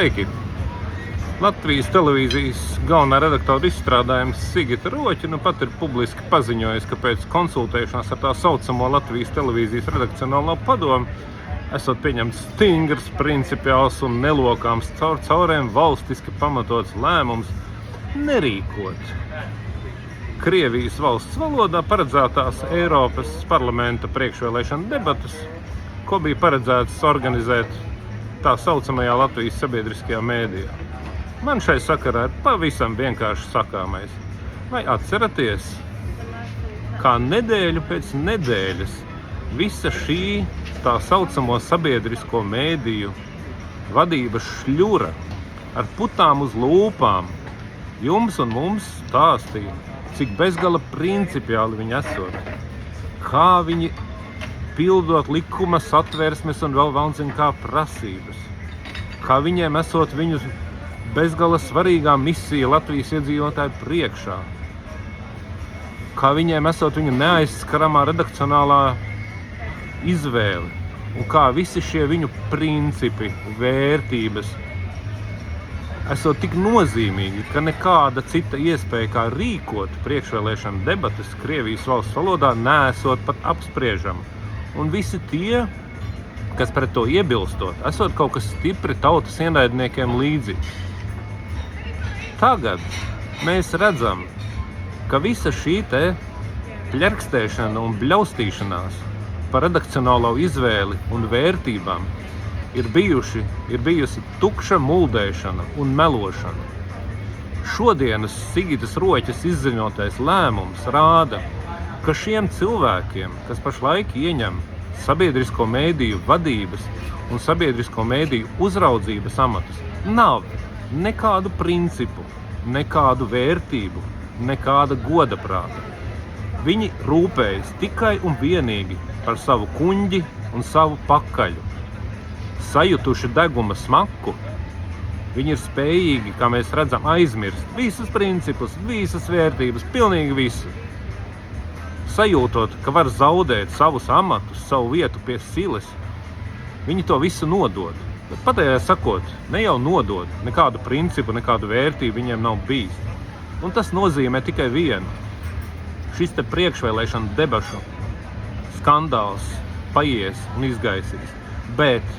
Sveiki! Latvijas televīzijas galvenā redaktora izstrādājums Sigita Roķa pat ir publiski paziņojusi, ka pēc konsultēšanās ar tā saucamo Latvijas televīzijas redakcionālo padomu esot pieņemts stingrs, principiāls un nelokāms cauriem valstiski pamatots lēmums nerīkot Krievijas valsts valodā paredzētās Eiropas parlamenta priekšvēlēšana debatas, ko bija paredzēts organizēt tā saucamajā Latvijas sabiedriskajā mēdījā. Man šai sakarā ir pavisam vienkārši sakāmais. Vai atceraties, kā nedēļu pēc nedēļas visa šī tā saucamo sabiedrisko mēdīju vadības šļura ar putām uz lūpām jums un mums stāstīja, cik bezgala principiāli viņi esot, kā viņi pildot likuma satversmes un vēl valdzina kā prasības, kā viņiem esot viņu bezgala svarīgā misija Latvijas iedzīvotāju priekšā, kā viņiem esot viņu neaizskaramā redakcionālā izvēle un kā visi šie viņu principi, vērtības esot tik nozīmīgi, ka nekāda cita iespēja kā rīkot priekšvēlēšana debates Krievijas valsts valodā neesot pat apspriežama. Un visi tie, kas pret to iebilstot, esot kaut kas stipri tautas ienaidniekiem līdzīgs. Tagad mēs redzam, ka visa šī te pļerkstēšana un bļaustīšanās par redakcionālo izvēli un vērtībām ir bijusi tukša muldēšana un melošana. Šodienas Sigitas Roķas izziņotais lēmums rāda, ka šiem cilvēkiem, kas pašlaik ieņem sabiedrisko mēdīju vadības un sabiedrisko mēdīju uzraudzības amatus, nav nekādu principu, nekādu vērtību, nekāda godaprāta. Viņi rūpējas tikai un vienīgi par savu kuņģi un savu pakaļu. Sajutuši deguma smaku, viņi ir spējīgi, kā mēs redzam, aizmirst visus principus, visas vērtības, pilnīgi visu. Sajūtot, ka var zaudēt savus amatus, savu vietu pie siles, viņi to visu nodod. Bet patējā sakot, ne jau nodod, nekādu principu, nekādu vērtību viņiem nav bijis. Un tas nozīmē tikai vienu. Šis te priekšvēlēšana debašu skandāls paies un izgaisīs. Bet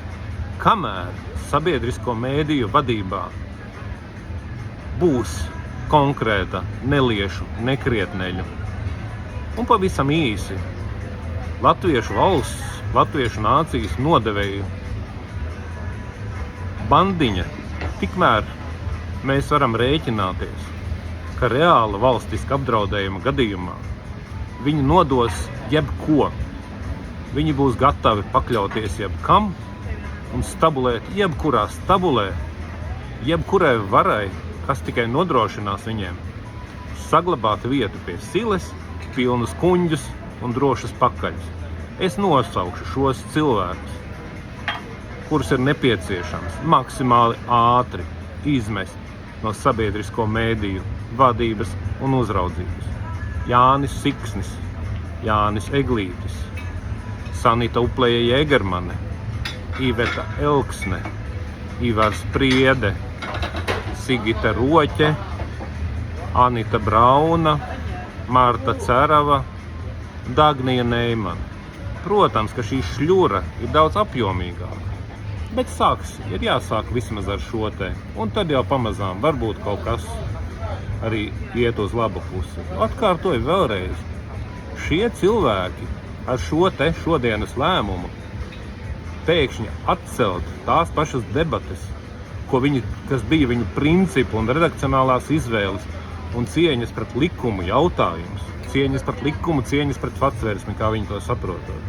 kamēr sabiedrisko mēdīju vadībā būs konkrēta neliešu, nekrietneļu un pavisam īsi latviešu valsts, latviešu nācijas nodevēju bandiņa, tikmēr mēs varam rēķināties, ka reāla valstiska apdraudējuma gadījumā viņi nodos jebko. Viņi būs gatavi pakļauties jebkam un stabulēt jebkurā stabulē, jebkurai varai, kas tikai nodrošinās viņiem saglabāt vietu pie siles, pilnus kuņģus un drošas pakaļus. Es nosaukšu šos cilvēkus, kurus ir nepieciešams maksimāli ātri izmest no sabiedrisko mēdīju vadības un uzraudzības. Jānis Siksnis, Jānis Eglītis, Sanita Upleja Jēgermane, Iveta Elksne, Ivars Priede, Sigita Roķe, Anita Brauna, Marta Cerava, Dagnija Neimane. Protams, ka šī šļura ir daudz apjomīgāka, bet ir jāsāk vismaz ar šo te, un tad jau pamazām varbūt kaut kas arī iet uz labu pusi. Atkārtoju vēlreiz, šie cilvēki ar šo te šodienas lēmumu pēkšņi atcelt tās pašas debates, kas bija viņu principu un redakcionālās izvēles un cieņas pret likumu jautājums, cieņas pret likumu, cieņas pret patvērsmi, kā viņi to saprotot.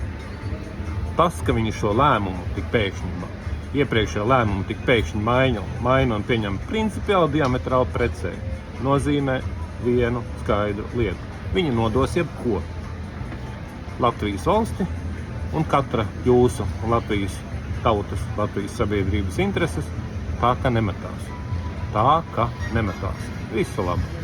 Tas, ka viņi šo lēmumu tik pēkšņi, iepriekšējo lēmumu tik pēkšņi maina un pieņem principiāli diametrāli pretēji, nozīmē vienu skaidru lietu. Viņi nodos jebko. Latvijas valsti un katra jūsu Latvijas tautas, Latvijas sabiedrības intereses tā, ka nemetās. Visu labu!